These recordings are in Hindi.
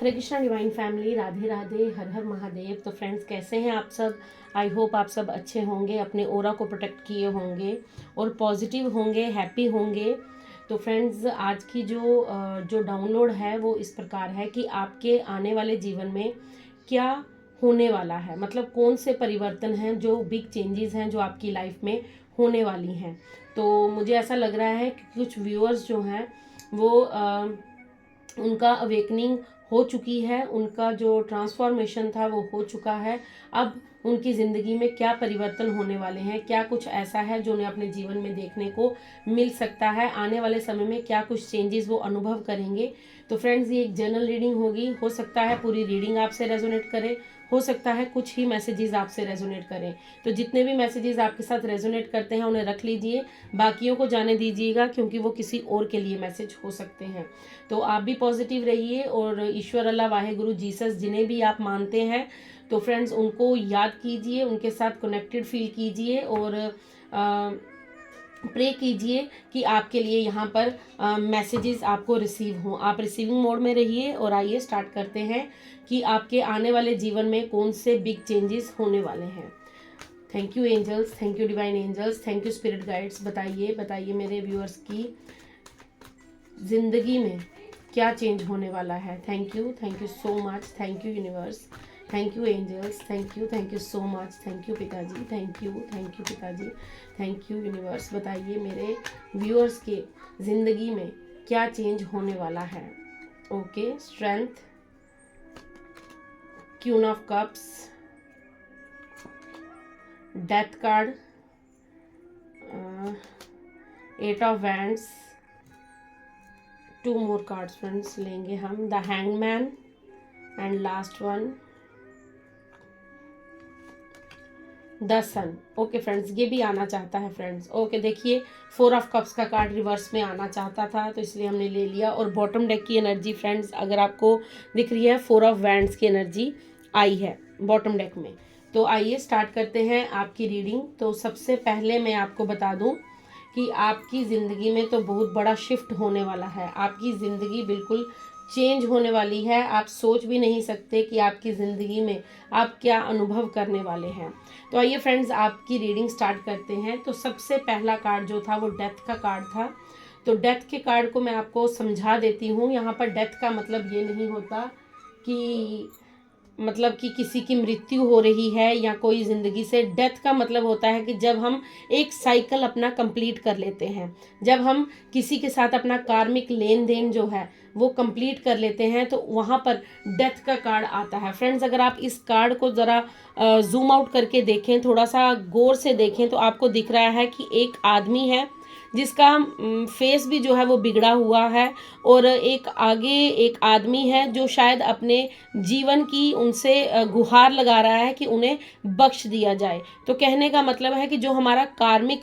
हरे कृष्णा डिवाइन फैमिली, राधे राधे, हर हर महादेव। तो फ्रेंड्स, कैसे हैं आप सब? आई होप आप सब अच्छे होंगे, अपने ओरा को प्रोटेक्ट किए होंगे और पॉजिटिव होंगे, हैप्पी होंगे। तो फ्रेंड्स, आज की जो डाउनलोड है वो इस प्रकार है कि आपके आने वाले जीवन में क्या होने वाला है, मतलब कौन से परिवर्तन हैं, जो बिग चेंजेस हैं जो आपकी लाइफ में होने वाली हैं। तो मुझे ऐसा लग रहा है कि कुछ व्यूअर्स जो हैं वो उनका अवेकनिंग हो चुकी है, उनका जो ट्रांसफॉर्मेशन था वो हो चुका है। अब उनकी ज़िंदगी में क्या परिवर्तन होने वाले हैं, क्या कुछ ऐसा है जो उन्हें अपने जीवन में देखने को मिल सकता है, आने वाले समय में क्या कुछ चेंजेस वो अनुभव करेंगे। तो फ्रेंड्स, ये एक जनरल रीडिंग होगी, हो सकता है पूरी रीडिंग आपसे रेजोनेट करे, हो सकता है कुछ ही मैसेजेस आपसे रेजोनेट करें। तो जितने भी मैसेजेस आपके साथ रेजोनेट करते हैं उन्हें रख लीजिए, बाकियों को जाने दीजिएगा, क्योंकि वो किसी और के लिए मैसेज हो सकते हैं। तो आप भी पॉजिटिव रहिए और ईश्वर, अल्लाह, वाहे गुरु, जीसस, जिन्हें भी आप मानते हैं, तो फ्रेंड्स उनको याद कीजिए, उनके साथ कनेक्टेड फील कीजिए और प्रे कीजिए कि आपके लिए यहाँ पर मैसेजेस आपको रिसीव हों। आप रिसीविंग मोड में रहिए और आइए स्टार्ट करते हैं कि आपके आने वाले जीवन में कौन से बिग चेंजेस होने वाले हैं। Thank you angels, thank you divine angels, thank you spirit guides. बताइए मेरे व्यूअर्स की ज़िंदगी में क्या चेंज होने वाला है। Thank you so much, thank you universe, thank you angels, thank you so much, thank you पिताजी, थैंक यू पिताजी, थैंक यू यूनिवर्स। बताइए मेरे व्यूअर्स के ज़िंदगी में क्या चेंज होने वाला है। Okay, strength, queen of cups, death card, eight of wands, 2 more cards friends लेंगे हम, the hangman and last one the sun. Okay friends, ये भी आना चाहता है फ्रेंड्स। ओके, देखिए 4 ऑफ कप्स का कार्ड रिवर्स में आना चाहता था, तो इसलिए हमने ले लिया। और बॉटम डेक की एनर्जी फ्रेंड्स अगर आपको दिख रही है, 4 ऑफ वैंड्स की एनर्जी आई है बॉटम डेक में। तो आइए स्टार्ट करते हैं आपकी रीडिंग। तो सबसे पहले मैं आपको बता दूं कि आपकी ज़िंदगी में तो बहुत बड़ा शिफ्ट होने वाला है, आपकी ज़िंदगी बिल्कुल चेंज होने वाली है। आप सोच भी नहीं सकते कि आपकी ज़िंदगी में आप क्या अनुभव करने वाले हैं। तो आइए फ्रेंड्स, आपकी रीडिंग स्टार्ट करते हैं। तो सबसे पहला कार्ड जो था वो डेथ का कार्ड था। तो डेथ के कार्ड को मैं आपको समझा देती हूँ। यहाँ पर डेथ का मतलब ये नहीं होता कि किसी की मृत्यु हो रही है या कोई ज़िंदगी से। डेथ का मतलब होता है कि जब हम एक साइकिल अपना कंप्लीट कर लेते हैं, जब हम किसी के साथ अपना कार्मिक लेन देन जो है वो कंप्लीट कर लेते हैं, तो वहाँ पर डेथ का कार्ड आता है। फ्रेंड्स, अगर आप इस कार्ड को ज़रा जूम आउट करके देखें, थोड़ा सा गौर से देखें, तो आपको दिख रहा है कि एक आदमी है जिसका फेस भी जो है वो बिगड़ा हुआ है, और एक आगे एक आदमी है जो शायद अपने जीवन की उनसे गुहार लगा रहा है कि उन्हें बख्श दिया जाए। तो कहने का मतलब है कि जो हमारा कार्मिक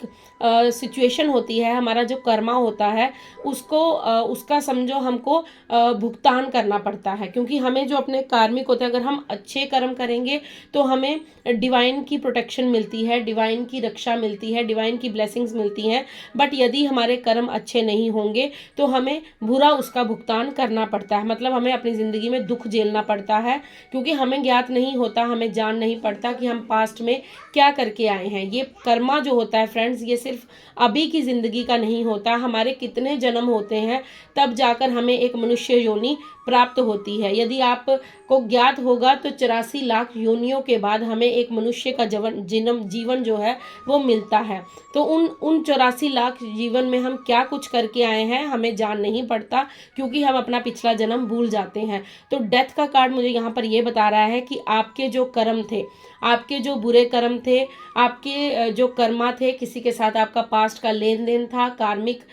सिचुएशन होती है, हमारा जो कर्मा होता है, उसका समझो हमको भुगतान करना पड़ता है, क्योंकि हमें जो अपने कार्मिक होते हैं, अगर हम अच्छे कर्म करेंगे तो हमें डिवाइन की प्रोटेक्शन मिलती है, डिवाइन की रक्षा मिलती है, डिवाइन की ब्लेसिंग्स मिलती हैं। बट यदि हमारे कर्म अच्छे नहीं होंगे तो हमें बुरा उसका भुगतान करना पड़ता है, मतलब हमें अपनी ज़िंदगी में दुख झेलना पड़ता है, क्योंकि हमें ज्ञात नहीं होता, हमें जान नहीं पड़ता कि हम पास्ट में क्या करके आए हैं। ये कर्मा जो होता है फ्रेंड्स, ये सिर्फ अभी की ज़िंदगी का नहीं होता, हमारे कितने जन्म होते हैं तब जाकर हमें एक मनुष्य योनि प्राप्त होती है। यदि आपको ज्ञात होगा तो 84 लाख योनियों के बाद हमें एक मनुष्य का जीवन जो है वो मिलता है। तो उन 84 लाख जीवन में हम क्या कुछ करके आए हैं हमें जान नहीं पड़ता, क्योंकि हम अपना पिछला जन्म भूल जाते हैं। तो डेथ का कार्ड मुझे यहाँ पर ये बता रहा है कि आपके जो कर्म थे, आपके जो बुरे कर्म थे, आपके जो कर्मा थे, किसी के साथ आपका पास्ट का लेन देन था, कार्मिक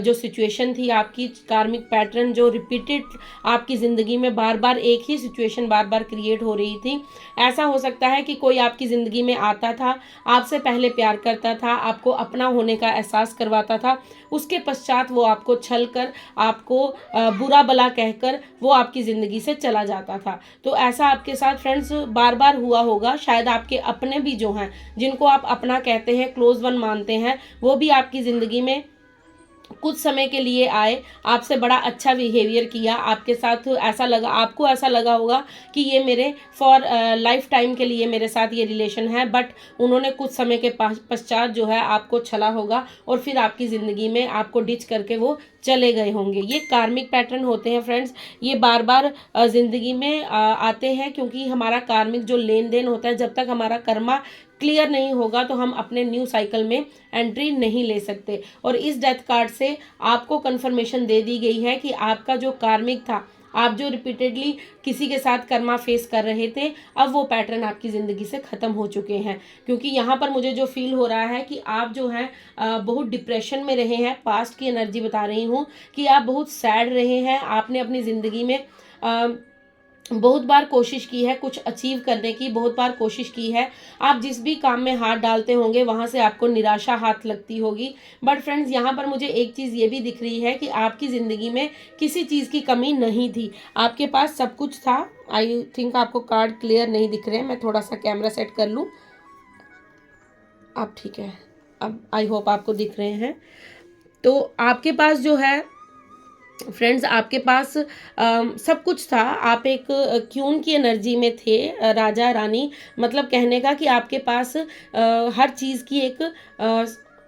जो सिचुएशन थी, आपकी कार्मिक पैटर्न जो रिपीटेड आपकी ज़िंदगी में बार बार एक ही सिचुएशन बार बार क्रिएट हो रही थी। ऐसा हो सकता है कि कोई आपकी ज़िंदगी में आता था, आपसे पहले प्यार करता था, आपको अपना होने का एहसास करवाता था, उसके पश्चात वो आपको छल कर, आपको बुरा भला कहकर वो आपकी ज़िंदगी से चला जाता था। तो ऐसा आपके साथ फ्रेंड्स बार बार हुआ होगा। शायद आपके अपने भी जो हैं, जिनको आप अपना कहते हैं, क्लोज वन मानते हैं, वो भी आपकी ज़िंदगी में कुछ समय के लिए आए, आपसे बड़ा अच्छा बिहेवियर किया, आपके साथ ऐसा लगा, आपको ऐसा लगा होगा कि ये मेरे फॉर लाइफ टाइम के लिए मेरे साथ ये रिलेशन है, बट उन्होंने कुछ समय के पश्चात जो है आपको छला होगा और फिर आपकी ज़िंदगी में आपको डिच करके वो चले गए होंगे। ये कार्मिक पैटर्न होते हैं फ्रेंड्स, ये बार बार ज़िंदगी में आते हैं, क्योंकि हमारा कार्मिक जो लेन देन होता है, जब तक हमारा कर्मा क्लियर नहीं होगा तो हम अपने न्यू साइकिल में एंट्री नहीं ले सकते। और इस डेथ कार्ड से आपको कंफर्मेशन दे दी गई है कि आपका जो कार्मिक था, आप जो रिपीटेडली किसी के साथ कर्मा फेस कर रहे थे, अब वो पैटर्न आपकी ज़िंदगी से ख़त्म हो चुके हैं। क्योंकि यहाँ पर मुझे जो फील हो रहा है कि आप जो हैं बहुत डिप्रेशन में रहे हैं। पास्ट की एनर्जी बता रही हूँ कि आप बहुत सैड रहे हैं। आपने अपनी ज़िंदगी में बहुत बार कोशिश की है कुछ अचीव करने की, बहुत बार कोशिश की है। आप जिस भी काम में हाथ डालते होंगे वहाँ से आपको निराशा हाथ लगती होगी। बट फ्रेंड्स, यहाँ पर मुझे एक चीज़ ये भी दिख रही है कि आपकी ज़िंदगी में किसी चीज़ की कमी नहीं थी, आपके पास सब कुछ था। आई थिंक आपको कार्ड क्लियर नहीं दिख रहे हैं, मैं थोड़ा सा कैमरा सेट कर लूँ। आप ठीक है, अब आई होप आपको दिख रहे हैं। तो आपके पास जो है फ्रेंड्स, आपके पास सब कुछ था। आप एक क्यून की एनर्जी में थे, राजा रानी, मतलब कहने का कि आपके पास हर चीज़ की एक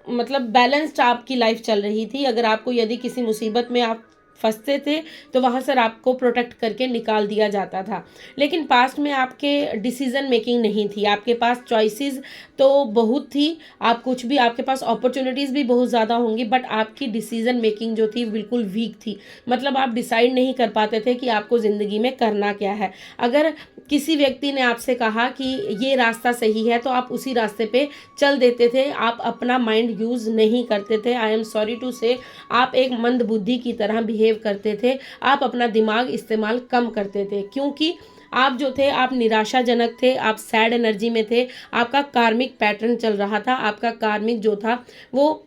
मतलब बैलेंस्ड आपकी लाइफ चल रही थी। अगर आपको यदि किसी मुसीबत में आप फंसते थे तो वहाँ से आपको प्रोटेक्ट करके निकाल दिया जाता था। लेकिन पास्ट में आपके डिसीजन मेकिंग नहीं थी, आपके पास चॉइसेस तो बहुत थी, आप कुछ भी, आपके पास अपॉर्चुनिटीज़ भी बहुत ज़्यादा होंगी, बट आपकी डिसीजन मेकिंग जो थी बिल्कुल वीक थी। मतलब आप डिसाइड नहीं कर पाते थे कि आपको ज़िंदगी में करना क्या है। अगर किसी व्यक्ति ने आपसे कहा कि ये रास्ता सही है तो आप उसी रास्ते पे चल देते थे, आप अपना माइंड यूज़ नहीं करते थे। आई एम सॉरी टू से, आप एक मंद बुद्धि की तरह बिहेव करते थे, आप अपना दिमाग इस्तेमाल कम करते थे, क्योंकि आप जो थे आप निराशाजनक थे, आप सैड एनर्जी में थे, आपका कार्मिक पैटर्न चल रहा था, आपका कार्मिक जो था वो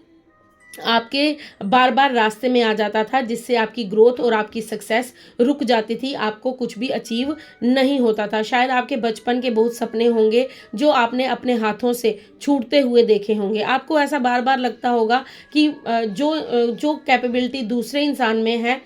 आपके बार बार रास्ते में आ जाता था, जिससे आपकी ग्रोथ और आपकी सक्सेस रुक जाती थी, आपको कुछ भी अचीव नहीं होता था। शायद आपके बचपन के बहुत सपने होंगे जो आपने अपने हाथों से छूटते हुए देखे होंगे। आपको ऐसा बार बार लगता होगा कि जो कैपेबिलिटी दूसरे इंसान में है,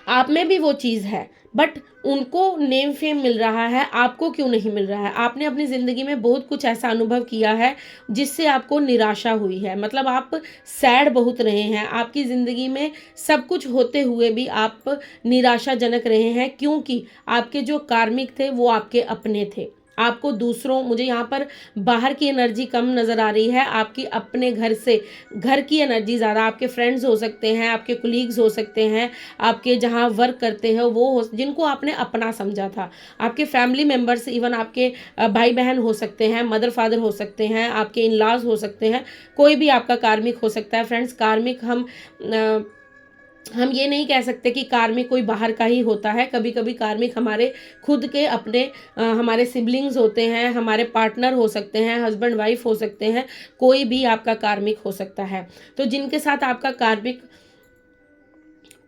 आप में भी वो चीज़ है, बट उनको नेम फेम मिल रहा है, आपको क्यों नहीं मिल रहा है। आपने अपनी ज़िंदगी में बहुत कुछ ऐसा अनुभव किया है जिससे आपको निराशा हुई है, मतलब आप सैड बहुत रहे हैं, आपकी ज़िंदगी में सब कुछ होते हुए भी आप निराशाजनक रहे हैं, क्योंकि आपके जो कार्मिक थे वो आपके अपने थे। आपको दूसरों, मुझे यहाँ पर बाहर की एनर्जी कम नज़र आ रही है, आपकी अपने घर से, घर की एनर्जी ज़्यादा। आपके फ्रेंड्स हो सकते हैं, आपके कुलीग्स हो सकते हैं, आपके जहाँ वर्क करते हैं वो हो, जिनको आपने अपना समझा था, आपके फैमिली मेम्बर्स, इवन आपके भाई बहन हो सकते हैं, मदर फादर हो सकते हैं, आपके इन लॉज हो सकते हैं, कोई भी आपका कार्मिक हो सकता है। फ्रेंड्स, कार्मिक हम ये नहीं कह सकते कि कार्मिक कोई बाहर का ही होता है। कभी कभी कार्मिक हमारे खुद के अपने हमारे सिबलिंग्स होते हैं, हमारे पार्टनर हो सकते हैं, हस्बैंड वाइफ हो सकते हैं, कोई भी आपका कार्मिक हो सकता है। तो जिनके साथ आपका कार्मिक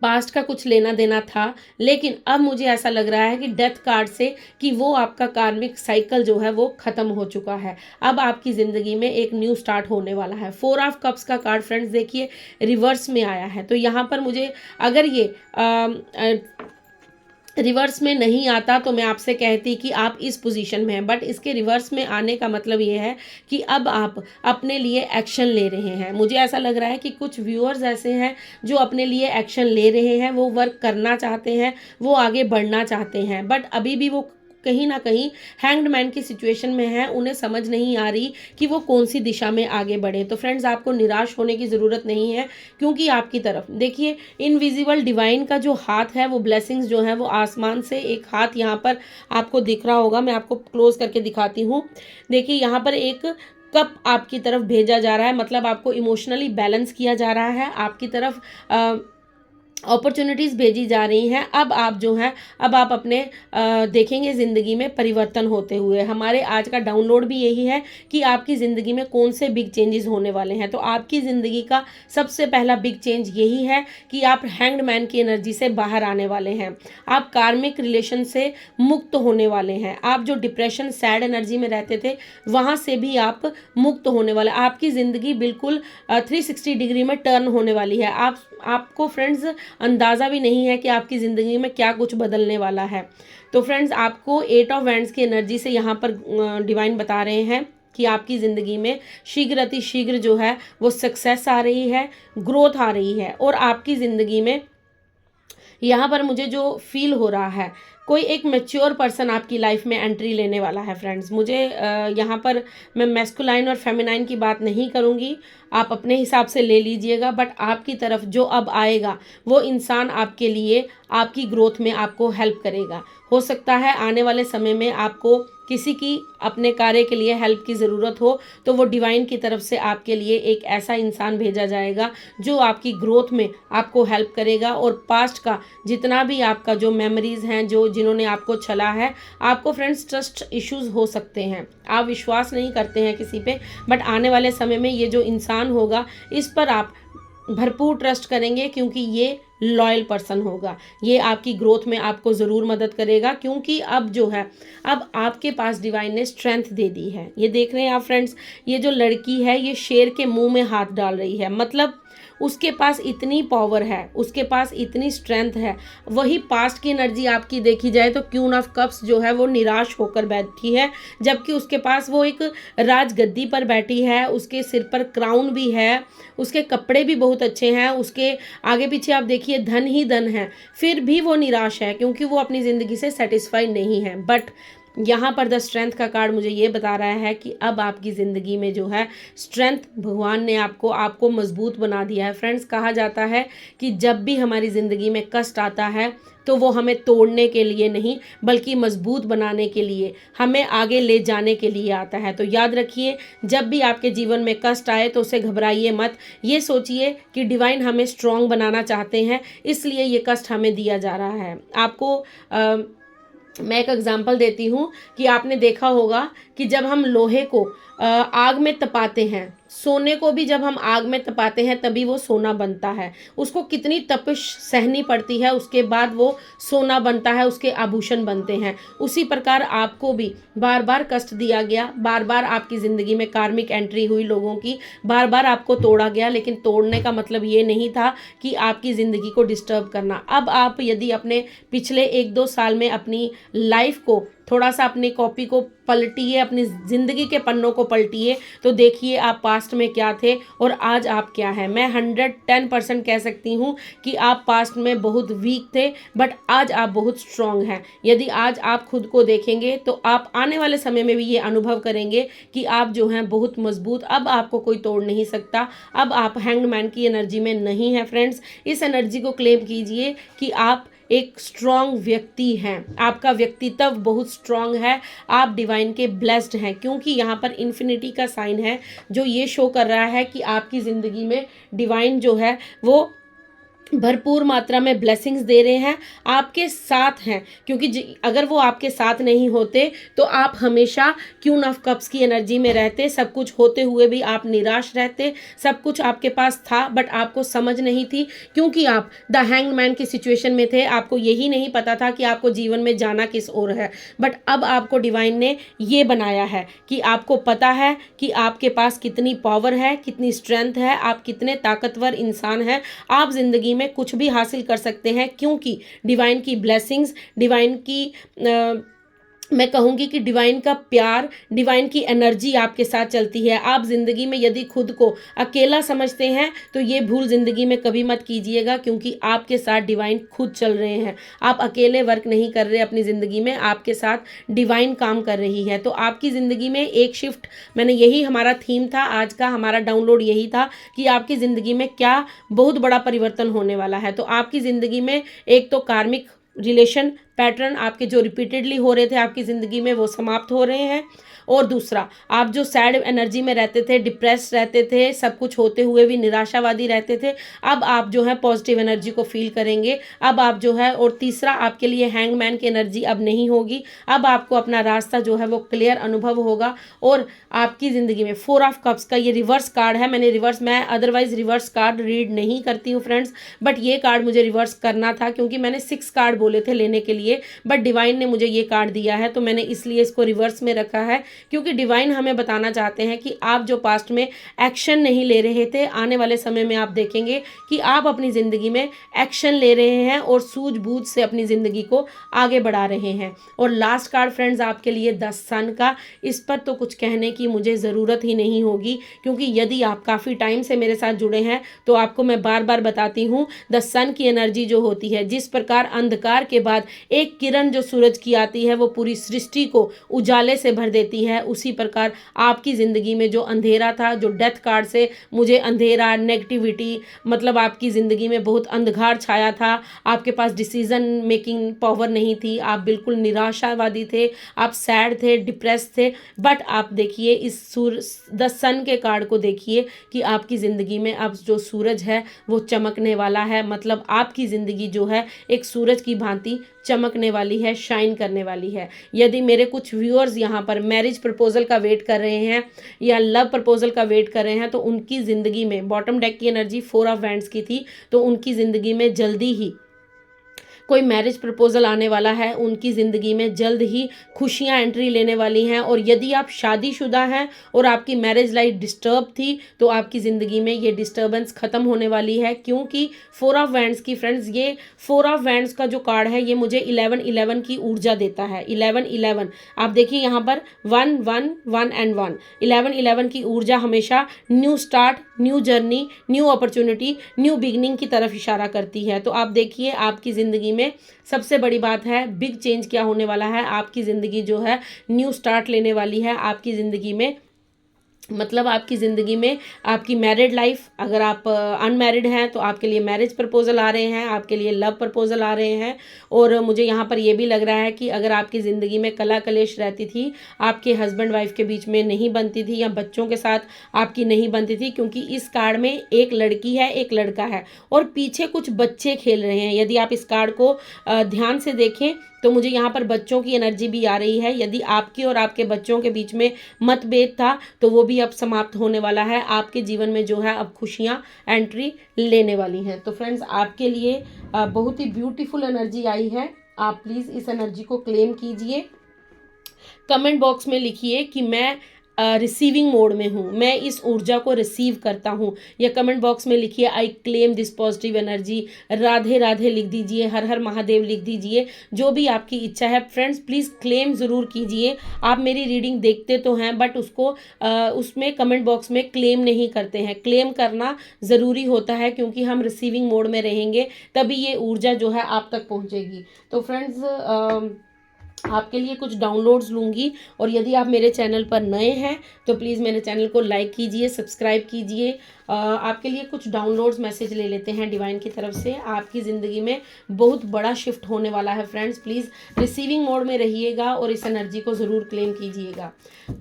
पास्ट का कुछ लेना देना था, लेकिन अब मुझे ऐसा लग रहा है कि डेथ कार्ड से कि वो आपका कार्मिक साइकिल जो है वो ख़त्म हो चुका है। अब आपकी ज़िंदगी में एक न्यू स्टार्ट होने वाला है। 4 ऑफ कप्स का कार्ड फ्रेंड्स देखिए रिवर्स में आया है, तो यहाँ पर मुझे अगर ये रिवर्स में नहीं आता तो मैं आपसे कहती कि आप इस पोजीशन में हैं, बट इसके रिवर्स में आने का मतलब ये है कि अब आप अपने लिए एक्शन ले रहे हैं। मुझे ऐसा लग रहा है कि कुछ व्यूअर्स ऐसे हैं जो अपने लिए एक्शन ले रहे हैं, वो वर्क करना चाहते हैं, वो आगे बढ़ना चाहते हैं, बट अभी भी वो कहीं ना कहीं हैंग्ड मैन की सिचुएशन में है, उन्हें समझ नहीं आ रही कि वो कौन सी दिशा में आगे बढ़े। तो फ्रेंड्स, आपको निराश होने की ज़रूरत नहीं है, क्योंकि आपकी तरफ देखिए इनविजिबल डिवाइन का जो हाथ है, वो ब्लेसिंग्स जो है वो आसमान से एक हाथ यहाँ पर आपको दिख रहा होगा। मैं आपको क्लोज करके दिखाती हूँ। देखिए यहाँ पर एक कप आपकी तरफ भेजा जा रहा है, मतलब आपको इमोशनली बैलेंस किया जा रहा है, आपकी तरफ अपॉर्चुनिटीज़ भेजी जा रही हैं। अब आप जो हैं, अब आप अपने देखेंगे ज़िंदगी में परिवर्तन होते हुए। हमारे आज का डाउनलोड भी यही है कि आपकी ज़िंदगी में कौन से बिग चेंजेस होने वाले हैं। तो आपकी ज़िंदगी का सबसे पहला बिग चेंज यही है कि आप हैंग्ड मैन की एनर्जी से बाहर आने वाले हैं। आप कार्मिक रिलेशन से मुक्त होने वाले हैं। आप जो डिप्रेशन, सैड एनर्जी में रहते थे, वहाँ से भी आप मुक्त होने वाले। आपकी ज़िंदगी बिल्कुल 360 डिग्री में टर्न होने वाली है। आपको फ्रेंड्स अंदाज़ा भी नहीं है कि आपकी ज़िंदगी में क्या कुछ बदलने वाला है। तो फ्रेंड्स, आपको 8 ऑफ वैंड्स की एनर्जी से यहाँ पर डिवाइन बता रहे हैं कि आपकी ज़िंदगी में शीघ्र अति शीघ्र जो है वो सक्सेस आ रही है, ग्रोथ आ रही है। और आपकी ज़िंदगी में यहाँ पर मुझे जो फील हो रहा है, कोई एक मैच्योर पर्सन आपकी लाइफ में एंट्री लेने वाला है। फ्रेंड्स, मुझे यहाँ पर मैं मैस्कुलाइन और फेमिनाइन की बात नहीं करूँगी, आप अपने हिसाब से ले लीजिएगा। बट आपकी तरफ जो अब आएगा वो इंसान आपके लिए, आपकी ग्रोथ में आपको हेल्प करेगा। हो सकता है आने वाले समय में आपको किसी की अपने कार्य के लिए हेल्प की ज़रूरत हो, तो वो डिवाइन की तरफ से आपके लिए एक ऐसा इंसान भेजा जाएगा जो आपकी ग्रोथ में आपको हेल्प करेगा। और पास्ट का जितना भी आपका जो मेमोरीज़ हैं, जो जिन्होंने आपको छला है, आपको फ्रेंड्स ट्रस्ट इश्यूज़ हो सकते हैं, आप विश्वास नहीं करते हैं किसी पे, बट आने वाले समय में ये जो इंसान होगा इस पर आप भरपूर ट्रस्ट करेंगे, क्योंकि ये लॉयल पर्सन होगा। ये आपकी ग्रोथ में आपको ज़रूर मदद करेगा, क्योंकि अब जो है, अब आपके पास डिवाइन ने स्ट्रेंथ दे दी है। ये देख रहे हैं आप फ्रेंड्स, ये जो लड़की है ये शेर के मुंह में हाथ डाल रही है। मतलब उसके पास इतनी पावर है, उसके पास इतनी स्ट्रेंथ है। वही पास्ट की एनर्जी आपकी देखी जाए तो क्वीन ऑफ कप्स जो है वो निराश होकर बैठी है, जबकि उसके पास वो एक राजगद्दी पर बैठी है, उसके सिर पर क्राउन भी है, उसके कपड़े भी बहुत अच्छे हैं, उसके आगे पीछे आप देखिए धन ही धन है, फिर भी वो निराश है क्योंकि वो अपनी ज़िंदगी से सेटिस्फाइड नहीं है। बट यहाँ पर द स्ट्रेंथ का कार्ड मुझे ये बता रहा है कि अब आपकी ज़िंदगी में जो है स्ट्रेंथ भगवान ने आपको मजबूत बना दिया है। फ्रेंड्स, कहा जाता है कि जब भी हमारी ज़िंदगी में कष्ट आता है तो वो हमें तोड़ने के लिए नहीं, बल्कि मजबूत बनाने के लिए, हमें आगे ले जाने के लिए आता है। तो याद रखिए, जब भी आपके जीवन में कष्ट आए तो उसे घबराइए मत। ये सोचिए कि डिवाइन हमें स्ट्रांग बनाना चाहते हैं, इसलिए ये कष्ट हमें दिया जा रहा है। आपको मैं एक एग्जांपल देती हूँ कि आपने देखा होगा कि जब हम लोहे को आग में तपाते हैं, सोने को भी जब हम आग में तपाते हैं तभी वो सोना बनता है। उसको कितनी तपिश सहनी पड़ती है, उसके बाद वो सोना बनता है, उसके आभूषण बनते हैं। उसी प्रकार आपको भी बार बार कष्ट दिया गया, बार बार आपकी ज़िंदगी में कार्मिक एंट्री हुई लोगों की, बार बार आपको तोड़ा गया, लेकिन तोड़ने का मतलब ये नहीं था कि आपकी ज़िंदगी को डिस्टर्ब करना। अब आप यदि अपने पिछले 1-2 साल में अपनी लाइफ को थोड़ा सा, अपनी कॉपी को पलटिए, अपनी ज़िंदगी के पन्नों को पलटिए, तो देखिए आप पास्ट में क्या थे और आज आप क्या हैं। मैं 110% कह सकती हूँ कि आप पास्ट में बहुत वीक थे, बट आज आप बहुत स्ट्रांग हैं। यदि आज आप खुद को देखेंगे तो आप आने वाले समय में भी ये अनुभव करेंगे कि आप जो हैं बहुत मजबूत, अब आपको कोई तोड़ नहीं सकता। अब आप हैंग्ड मैन की एनर्जी में नहीं हैं। फ्रेंड्स, इस एनर्जी को क्लेम कीजिए कि आप एक स्ट्रॉन्ग व्यक्ति हैं, आपका व्यक्तित्व बहुत स्ट्रॉन्ग है, आप डिवाइन के ब्लेस्ड हैं, क्योंकि यहाँ पर इन्फिनिटी का साइन है जो ये शो कर रहा है कि आपकी ज़िंदगी में डिवाइन जो है वो भरपूर मात्रा में ब्लेसिंग्स दे रहे हैं, आपके साथ हैं। क्योंकि अगर वो आपके साथ नहीं होते तो आप हमेशा क्वीन ऑफ कप्स की एनर्जी में रहते, सब कुछ होते हुए भी आप निराश रहते। सब कुछ आपके पास था बट आपको समझ नहीं थी, क्योंकि आप द हैंग्ड मैन की सिचुएशन में थे। आपको यही नहीं पता था कि आपको जीवन में जाना किस ओर है। बट अब आपको डिवाइन ने ये बनाया है कि आपको पता है कि आपके पास कितनी पावर है, कितनी स्ट्रेंथ है, आप कितने ताकतवर इंसान हैं। आप ज़िंदगी में कुछ भी हासिल कर सकते हैं, क्योंकि डिवाइन की ब्लेसिंग्स, डिवाइन की मैं कहूँगी कि डिवाइन का प्यार, डिवाइन की एनर्जी आपके साथ चलती है। आप ज़िंदगी में यदि खुद को अकेला समझते हैं तो ये भूल ज़िंदगी में कभी मत कीजिएगा, क्योंकि आपके साथ डिवाइन खुद चल रहे हैं। आप अकेले वर्क नहीं कर रहे अपनी ज़िंदगी में, आपके साथ डिवाइन काम कर रही है। तो आपकी ज़िंदगी में एक शिफ्ट, मैंने यही हमारा थीम था आज का, हमारा डाउनलोड यही था कि आपकी ज़िंदगी में क्या बहुत बड़ा परिवर्तन होने वाला है। तो आपकी ज़िंदगी में एक तो कार्मिक रिलेशन पैटर्न आपके जो रिपीटेडली हो रहे थे आपकी ज़िंदगी में वो समाप्त हो रहे हैं। और दूसरा, आप जो सैड एनर्जी में रहते थे, डिप्रेस रहते थे, सब कुछ होते हुए भी निराशावादी रहते थे, अब आप जो है पॉजिटिव एनर्जी को फील करेंगे। अब आप जो है, और तीसरा आपके लिए हैंगमैन की एनर्जी अब नहीं होगी। अब आपको अपना रास्ता जो है वो क्लियर अनुभव होगा। और आपकी ज़िंदगी में 4 ऑफ कप्स का ये रिवर्स कार्ड है। मैं अदरवाइज रिवर्स कार्ड रीड नहीं करती हूँ फ्रेंड्स, बट ये कार्ड मुझे रिवर्स करना था क्योंकि मैंने 6 कार्ड बोले थे लेने के लिए, बट डिवाइन ने मुझे ये कार्ड दिया है, तो मैंने इसलिए इसको रिवर्स में रखा है, क्योंकि डिवाइन हमें बताना चाहते हैं कि आप जो पास्ट में एक्शन नहीं ले रहे थे, आने वाले समय में आप देखेंगे कि आप अपनी ज़िंदगी में एक्शन ले रहे हैं और सूझबूझ से अपनी ज़िंदगी को आगे बढ़ा रहे हैं। और लास्ट कार्ड फ्रेंड्स आपके लिए 10 सन का, इस पर तो कुछ कहने की मुझे ज़रूरत ही नहीं होगी, क्योंकि यदि आप काफ़ी टाइम से मेरे साथ जुड़े हैं तो आपको मैं बार बार बताती हूँ, द सन की एनर्जी जो होती है, जिस प्रकार अंधकार के बाद एक किरण जो सूरज की आती है वो पूरी सृष्टि को उजाले से भर देती है, उसी प्रकार आपकी ज़िंदगी में जो अंधेरा था, जो डेथ कार्ड से मुझे अंधेरा, नेगेटिविटी, मतलब आपकी ज़िंदगी में बहुत अंधकार छाया था, आपके पास डिसीजन मेकिंग पावर नहीं थी, आप बिल्कुल निराशावादी थे, आप सैड थे, डिप्रेस थे, बट आप देखिए इस द सन के कार्ड को देखिए कि आपकी ज़िंदगी में अब जो सूरज है वो चमकने वाला है। मतलब आपकी ज़िंदगी जो है एक सूरज की भांति चमकने वाली है, शाइन करने वाली है। यदि मेरे कुछ व्यूअर्स यहाँ पर मैरिज प्रपोजल का वेट कर रहे हैं या लव प्रपोजल का वेट कर रहे हैं, तो उनकी ज़िंदगी में बॉटम डेक की एनर्जी 4 ऑफ वैंड्स की थी, तो उनकी ज़िंदगी में जल्दी ही कोई मैरिज प्रपोजल आने वाला है, उनकी ज़िंदगी में जल्द ही खुशियां एंट्री लेने वाली हैं। और यदि आप शादीशुदा हैं और आपकी मैरिज लाइफ डिस्टर्ब थी, तो आपकी ज़िंदगी में ये डिस्टर्बेंस ख़त्म होने वाली है, क्योंकि 4 ऑफ वैंड्स की फ्रेंड्स, ये 4 ऑफ वैंड्स का जो कार्ड है ये मुझे 11-11 की ऊर्जा देता है। 11-11 आप देखिए यहाँ पर 1-1-1 एंड 1, 11-11 की ऊर्जा हमेशा new start, new journey, new opportunity, new beginning की तरफ इशारा करती है। तो आप देखिए आपकी ज़िंदगी में सबसे बड़ी बात है, बिग चेंज क्या होने वाला है, आपकी ज़िंदगी जो है न्यू स्टार्ट लेने वाली है। आपकी ज़िंदगी में, मतलब आपकी ज़िंदगी में आपकी मैरिड लाइफ, अगर आप अनमैरिड हैं तो आपके लिए मैरिज प्रपोजल आ रहे हैं, आपके लिए लव प्रपोजल आ रहे हैं। और मुझे यहाँ पर ये भी लग रहा है कि अगर आपकी ज़िंदगी में कला कलेश रहती थी, आपके हस्बैंड वाइफ के बीच में नहीं बनती थी, या बच्चों के साथ आपकी नहीं बनती थी, क्योंकि इस कार्ड में एक लड़की है, एक लड़का है और पीछे कुछ बच्चे खेल रहे हैं। यदि आप इस कार्ड को ध्यान से देखें तो मुझे यहाँ पर बच्चों की एनर्जी भी आ रही है। यदि आपकी और आपके बच्चों के बीच में मतभेद था तो वो भी अब समाप्त होने वाला है। आपके जीवन में जो है अब खुशियाँ एंट्री लेने वाली हैं। तो फ्रेंड्स आपके लिए बहुत ही ब्यूटीफुल एनर्जी आई है। आप प्लीज़ इस एनर्जी को क्लेम कीजिए। कमेंट बॉक्स में लिखिए कि मैं रिसीविंग मोड में हूँ, मैं इस ऊर्जा को रिसीव करता हूँ, या कमेंट बॉक्स में लिखिए I claim this positive energy. Radhe Radhe लिख दीजिए, हर हर महादेव लिख दीजिए, जो भी आपकी इच्छा है। फ्रेंड्स प्लीज़ क्लेम ज़रूर कीजिए। आप मेरी रीडिंग देखते तो हैं बट उसको उसमें कमेंट बॉक्स में क्लेम नहीं करते हैं। क्लेम करना ज़रूरी होता है, क्योंकि हम रिसीविंग मोड में रहेंगे तभी ये ऊर्जा जो है आप तक पहुँचेगी। तो फ्रेंड्स आपके लिए कुछ डाउनलोड्स लूँगी, और यदि आप मेरे चैनल पर नए हैं तो प्लीज़ मेरे चैनल को लाइक कीजिए, सब्सक्राइब कीजिए। आपके लिए कुछ डाउनलोड्स मैसेज ले लेते हैं डिवाइन की तरफ से। आपकी ज़िंदगी में बहुत बड़ा शिफ्ट होने वाला है फ्रेंड्स, प्लीज़ रिसीविंग मोड में रहिएगा और इस एनर्जी को ज़रूर क्लेम कीजिएगा।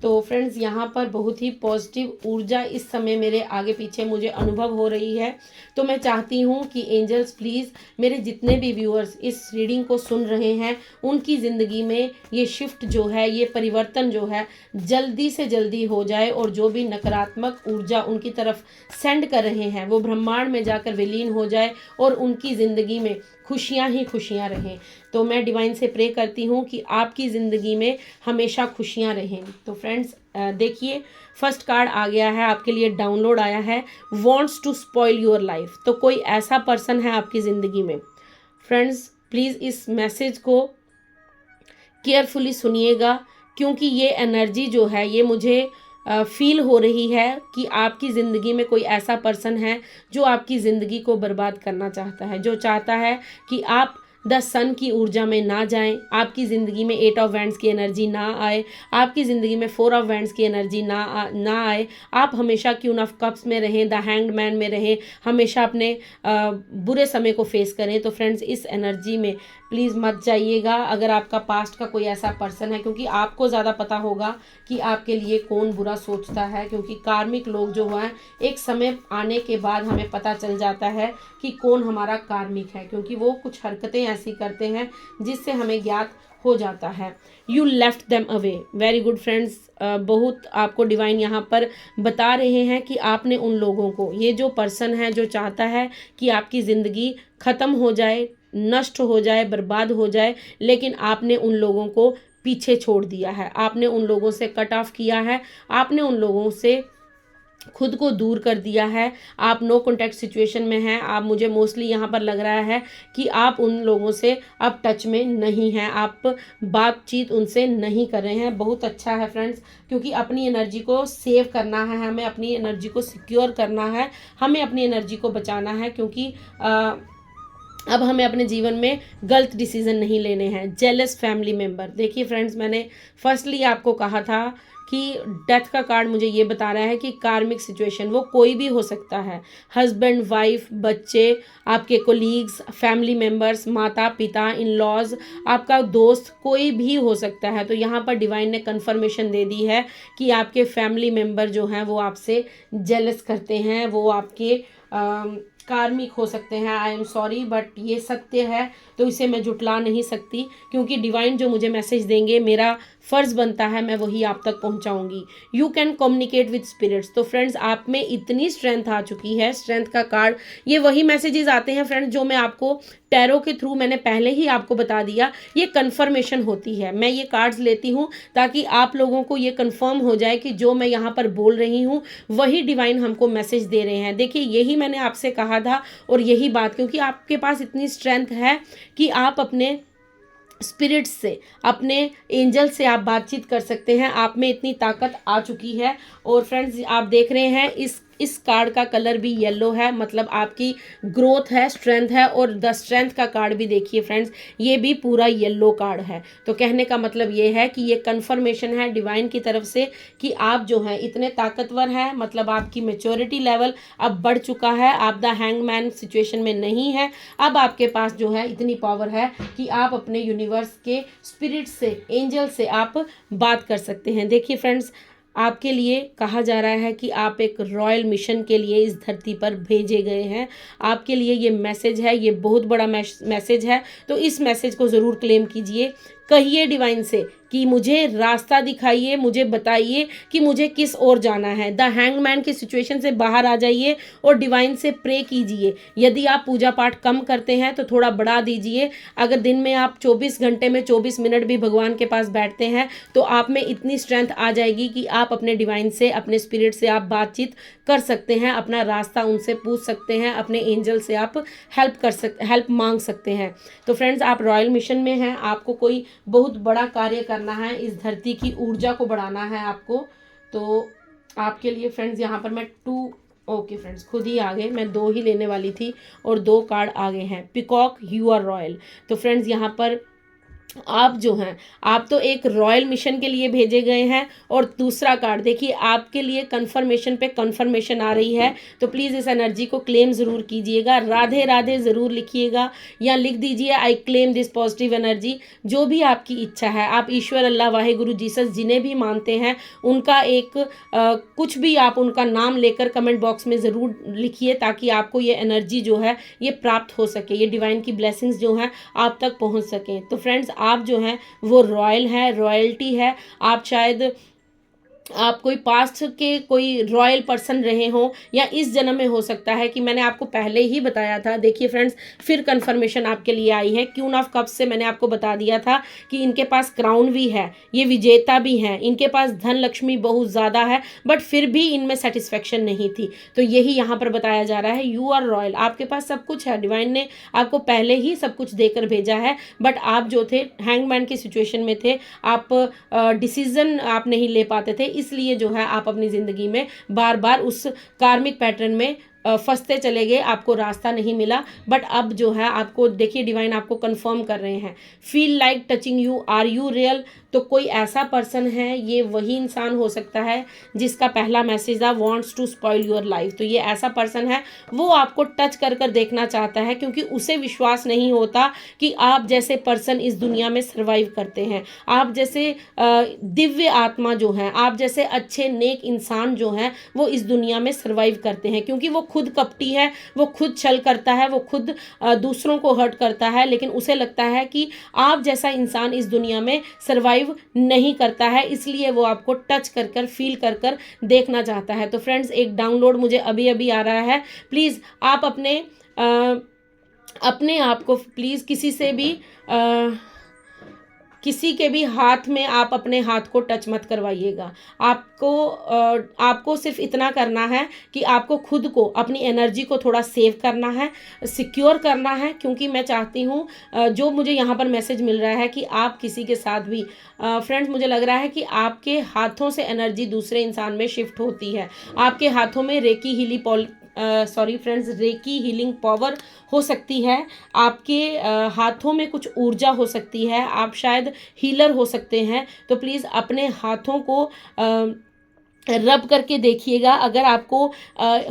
तो फ्रेंड्स यहाँ पर बहुत ही पॉजिटिव ऊर्जा इस समय मेरे आगे पीछे मुझे अनुभव हो रही है। तो मैं चाहती हूँ कि एंजल्स प्लीज़ मेरे जितने भी व्यूअर्स इस रीडिंग को सुन रहे हैं, उनकी ज़िंदगी में ये शिफ्ट जो है, ये परिवर्तन जो है जल्दी से जल्दी हो जाए, और जो भी नकारात्मक ऊर्जा उनकी तरफ सेंड कर रहे हैं वो ब्रह्मांड में जाकर विलीन हो जाए और उनकी ज़िंदगी में खुशियाँ ही खुशियाँ रहें। तो मैं डिवाइन से प्रे करती हूँ कि आपकी ज़िंदगी में हमेशा खुशियाँ रहें। तो फ्रेंड्स देखिए फर्स्ट कार्ड आ गया है, आपके लिए डाउनलोड आया है, wants to spoil your life. तो कोई ऐसा पर्सन है आपकी ज़िंदगी में। फ्रेंड्स प्लीज़ इस मैसेज को केयरफुली सुनिएगा, क्योंकि ये एनर्जी जो है ये मुझे फील हो रही है कि आपकी ज़िंदगी में कोई ऐसा पर्सन है जो आपकी ज़िंदगी को बर्बाद करना चाहता है, जो चाहता है कि आप द सन की ऊर्जा में ना जाएं, आपकी ज़िंदगी में 8 ऑफ वैंड्स की एनर्जी ना आए, आपकी ज़िंदगी में 4 ऑफ वैंड्स की एनर्जी ना आए, आप हमेशा क्वीन ऑफ कप्स में रहें, द हैंग्ड मैन में रहें, हमेशा अपने बुरे समय को फेस करें। तो फ्रेंड्स इस एनर्जी में प्लीज़ मत जाइएगा अगर आपका पास्ट का कोई ऐसा पर्सन है, क्योंकि आपको ज़्यादा पता होगा कि आपके लिए कौन बुरा सोचता है, क्योंकि कार्मिक लोग जो हैं एक समय आने के बाद हमें पता चल जाता है कि कौन हमारा कार्मिक है, क्योंकि वो कुछ हरकतें ऐसी करते हैं जिससे हमें ज्ञात हो जाता है। You left them away, very good friends. बहुत आपको डिवाइन यहाँ पर बता रहे हैं कि आपने उन लोगों को, ये जो पर्सन है जो चाहता है कि आपकी ज़िंदगी ख़त्म हो जाए, नष्ट हो जाए, बर्बाद हो जाए, लेकिन आपने उन लोगों को पीछे छोड़ दिया है, आपने उन लोगों से कट ऑफ किया है, आपने उन लोगों से खुद को दूर कर दिया है, आप नो कॉन्टैक्ट सिचुएशन में हैं। आप, मुझे मोस्टली यहाँ पर लग रहा है कि आप उन लोगों से अब टच में नहीं हैं, आप बातचीत उनसे नहीं कर रहे हैं। बहुत अच्छा है फ्रेंड्स, क्योंकि अपनी एनर्जी को सेव करना है, हमें अपनी एनर्जी को सिक्योर करना है, हमें अपनी एनर्जी को बचाना है, क्योंकि अब हमें अपने जीवन में गलत डिसीजन नहीं लेने हैं। जेलस फैमिली मेम्बर, देखिए फ्रेंड्स, मैंने फर्स्टली आपको कहा था कि डेथ का कार्ड मुझे ये बता रहा है कि कार्मिक सिचुएशन वो कोई भी हो सकता है, हस्बैंड, वाइफ, बच्चे, आपके कोलीग्स, फैमिली मेम्बर्स, माता पिता, इन लॉज, आपका दोस्त, कोई भी हो सकता है। तो यहाँ पर डिवाइन ने कन्फर्मेशन दे दी है कि आपके फैमिली मेम्बर जो हैं वो आपसे जेलस करते हैं, वो आपके कार्मिक हो सकते हैं। आई एम सॉरी बट ये सत्य है, तो इसे मैं जुटला नहीं सकती, क्योंकि डिवाइन जो मुझे मैसेज देंगे मेरा फ़र्ज़ बनता है मैं वही आप तक पहुंचाऊंगी। You can communicate with spirits, तो फ्रेंड्स आप में इतनी स्ट्रेंथ आ चुकी है। स्ट्रेंथ का कार्ड, ये वही मैसेजेस आते हैं फ्रेंड्स जो मैं आपको टैरो के थ्रू मैंने पहले ही आपको बता दिया, ये कन्फर्मेशन होती है। मैं ये कार्ड्स लेती हूँ ताकि आप लोगों को ये कन्फर्म हो जाए कि जो मैं यहाँ पर बोल रही हूँ वही डिवाइन हमको मैसेज दे रहे हैं। देखिए यही मैंने आपसे कहा था, और यही बात, क्योंकि आपके पास इतनी स्ट्रेंथ है कि आप अपने स्पिरिट से, अपने एंजल से आप बातचीत कर सकते हैं, आप में इतनी ताकत आ चुकी है। और फ्रेंड्स आप देख रहे हैं इस कार्ड का कलर भी येलो है, मतलब आपकी ग्रोथ है, स्ट्रेंथ है। और द स्ट्रेंथ का कार्ड भी देखिए फ्रेंड्स, ये भी पूरा येलो कार्ड है। तो कहने का मतलब ये है कि ये कन्फर्मेशन है डिवाइन की तरफ से कि आप जो हैं इतने ताकतवर हैं, मतलब आपकी मैच्योरिटी लेवल अब बढ़ चुका है, आप द हैंगमैन सिचुएशन में नहीं है। अब आपके पास जो है इतनी पावर है कि आप अपने यूनिवर्स के स्पिरिट से, एंजल से आप बात कर सकते हैं। देखिए फ्रेंड्स, आपके लिए कहा जा रहा है कि आप एक रॉयल मिशन के लिए इस धरती पर भेजे गए हैं। आपके लिए ये मैसेज है, ये बहुत बड़ा मैसेज है, तो इस मैसेज को ज़रूर क्लेम कीजिए। कहिए डिवाइन से कि मुझे रास्ता दिखाइए, मुझे बताइए कि मुझे किस ओर जाना है। द हैंगमैन की सिचुएशन से बाहर आ जाइए और डिवाइन से प्रे कीजिए। यदि आप पूजा पाठ कम करते हैं तो थोड़ा बढ़ा दीजिए। अगर दिन में आप 24 घंटे में 24 मिनट भी भगवान के पास बैठते हैं तो आप में इतनी स्ट्रेंथ आ जाएगी कि आप अपने डिवाइन से, अपने स्पिरिट से आप बातचीत कर सकते हैं, अपना रास्ता उनसे पूछ सकते हैं, अपने एंजल से आप हेल्प मांग सकते हैं। तो फ्रेंड्स आप रॉयल मिशन में हैं, आपको कोई बहुत बड़ा कार्य करना है, इस धरती की ऊर्जा को बढ़ाना है आपको। तो आपके लिए फ्रेंड्स यहाँ पर मैं ओके फ्रेंड्स खुद ही आ गए, मैं 2 ही लेने वाली थी और 2 कार्ड आ गए हैं। Peacock, you are royal. तो फ्रेंड्स यहाँ पर आप जो हैं, आप तो एक रॉयल मिशन के लिए भेजे गए हैं। और दूसरा कार्ड देखिए, आपके लिए कन्फर्मेशन पे कन्फर्मेशन आ रही है। तो प्लीज़ इस एनर्जी को क्लेम ज़रूर कीजिएगा, राधे राधे ज़रूर लिखिएगा या लिख दीजिए I claim this positive energy. जो भी आपकी इच्छा है, आप ईश्वर, अल्लाह, वाहेगुरु, जीसस जिन्हें भी मानते हैं उनका एक कुछ भी आप उनका नाम लेकर कमेंट बॉक्स में ज़रूर लिखिए, ताकि आपको ये एनर्जी जो है ये प्राप्त हो सके, ये डिवाइन की ब्लेसिंग्स जो हैं आप तक पहुँच सकें। तो फ्रेंड्स आप जो हैं वो रॉयल है, रॉयल्टी है। आप शायद आप कोई पास्ट के कोई रॉयल पर्सन रहे हों, या इस जन्म में हो सकता है कि मैंने आपको पहले ही बताया था। देखिए फ्रेंड्स, फिर कन्फर्मेशन आपके लिए आई है। क्वीन ऑफ कप्स से मैंने आपको बता दिया था कि इनके पास क्राउन भी है, ये विजेता भी हैं, इनके पास धन लक्ष्मी बहुत ज़्यादा है, बट फिर भी इनमें सेटिस्फेक्शन नहीं थी। तो यही यहाँ पर बताया जा रहा है, यू आर रॉयल, आपके पास सब कुछ है, डिवाइन ने आपको पहले ही सब कुछ देकर भेजा है। बट आप जो थे हैंगमैन की सिचुएशन में थे, आप डिसीजन आप नहीं ले पाते थे, इसलिए जो है आप अपनी ज़िंदगी में बार बार उस कार्मिक पैटर्न में फंसते चले गए, आपको रास्ता नहीं मिला, बट अब जो है आपको देखिए डिवाइन आपको कंफर्म कर रहे हैं, feel like touching you, are you real. तो कोई ऐसा पर्सन है, ये वही इंसान हो सकता है जिसका पहला मैसेज था wants to spoil your life. तो ये ऐसा पर्सन है, वो आपको टच कर कर देखना चाहता है, क्योंकि उसे विश्वास नहीं होता कि आप जैसे पर्सन इस दुनिया में सर्वाइव करते हैं, आप जैसे दिव्य आत्मा जो है, आप जैसे अच्छे नेक इंसान जो हैं वो इस दुनिया में सर्वाइव करते हैं। क्योंकि वो खुद कपटी है, वो खुद छल करता है, वो खुद दूसरों को हर्ट करता है, लेकिन उसे लगता है कि आप जैसा इंसान इस दुनिया में सर्वाइव नहीं करता है, इसलिए वो आपको टच कर कर फील कर कर देखना चाहता है। तो फ्रेंड्स, एक डाउनलोड मुझे अभी अभी आ रहा है, प्लीज़ आप अपने आप को प्लीज़ किसी के भी हाथ में आप अपने हाथ को टच मत करवाइएगा। आपको सिर्फ इतना करना है कि आपको खुद को, अपनी एनर्जी को थोड़ा सेव करना है, सिक्योर करना है। क्योंकि मैं चाहती हूँ, जो मुझे यहाँ पर मैसेज मिल रहा है कि आप किसी के साथ भी फ्रेंड्स, मुझे लग रहा है कि आपके हाथों से एनर्जी दूसरे इंसान में शिफ्ट होती है। आपके हाथों में रेकी हीलिंग पावर हो सकती है, आपके हाथों में कुछ ऊर्जा हो सकती है, आप शायद हीलर हो सकते हैं। तो प्लीज़ अपने हाथों को रब करके देखिएगा। अगर आपको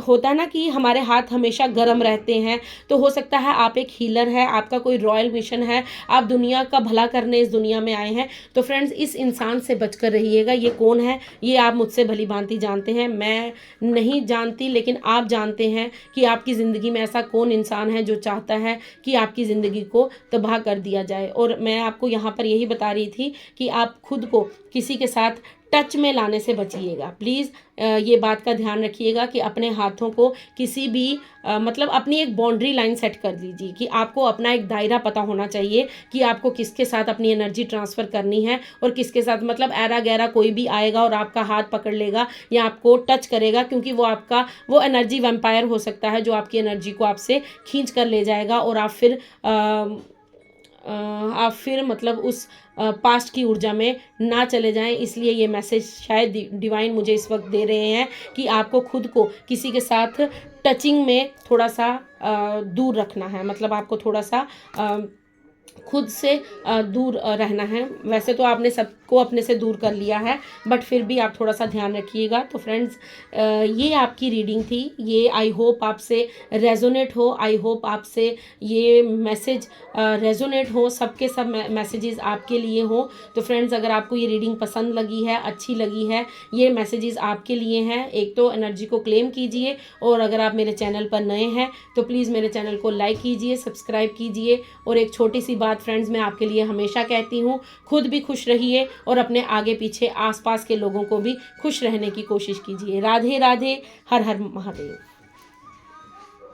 होता है ना कि हमारे हाथ हमेशा गर्म रहते हैं, तो हो सकता है आप एक हीलर है, आपका कोई रॉयल मिशन है, आप दुनिया का भला करने इस दुनिया में आए हैं। तो फ्रेंड्स, इस इंसान से बचकर रहिएगा। ये कौन है, ये आप मुझसे भली भांति जानते हैं, मैं नहीं जानती, लेकिन आप जानते हैं कि आपकी ज़िंदगी में ऐसा कौन इंसान है जो चाहता है कि आपकी ज़िंदगी को तबाह कर दिया जाए। और मैं आपको यहाँ पर यही बता रही थी कि आप खुद को किसी के साथ टच में लाने से बचिएगा। प्लीज़ ये बात का ध्यान रखिएगा कि अपने हाथों को किसी भी मतलब अपनी एक बाउंड्री लाइन सेट कर दीजिए कि आपको अपना एक दायरा पता होना चाहिए कि आपको किसके साथ अपनी एनर्जी ट्रांसफ़र करनी है और किसके साथ, मतलब ऐरा गैरा कोई भी आएगा और आपका हाथ पकड़ लेगा या आपको टच करेगा, क्योंकि वो एनर्जी वैम्पायर हो सकता है जो आपकी एनर्जी को आपसे खींच कर ले जाएगा और आप फिर मतलब उस पास्ट की ऊर्जा में ना चले जाएं। इसलिए ये मैसेज शायद डिवाइन मुझे इस वक्त दे रहे हैं कि आपको खुद को किसी के साथ टचिंग में थोड़ा सा दूर रखना है, मतलब आपको थोड़ा सा खुद से दूर रहना है। वैसे तो आपने सबको अपने से दूर कर लिया है, बट फिर भी आप थोड़ा सा ध्यान रखिएगा। तो फ्रेंड्स, ये आपकी रीडिंग थी। ये आई होप आपसे रेजोनेट हो, आई होप आपसे ये मैसेज रेजोनेट हो, सबके सब मैसेजेस आपके लिए हो। तो फ्रेंड्स, अगर आपको ये रीडिंग पसंद लगी है, अच्छी लगी है, ये मैसेजेस आपके लिए हैं। एक तो एनर्जी को क्लेम कीजिए, और अगर आप मेरे चैनल पर नए हैं तो प्लीज़ मेरे चैनल को लाइक कीजिए, सब्सक्राइब कीजिए। और एक छोटी सी बात फ्रेंड्स, मैं आपके लिए हमेशा कहती हूँ, खुद भी खुश रहिए और अपने आगे पीछे आसपास के लोगों को भी खुश रहने की कोशिश कीजिए। राधे राधे, हर हर महादेव।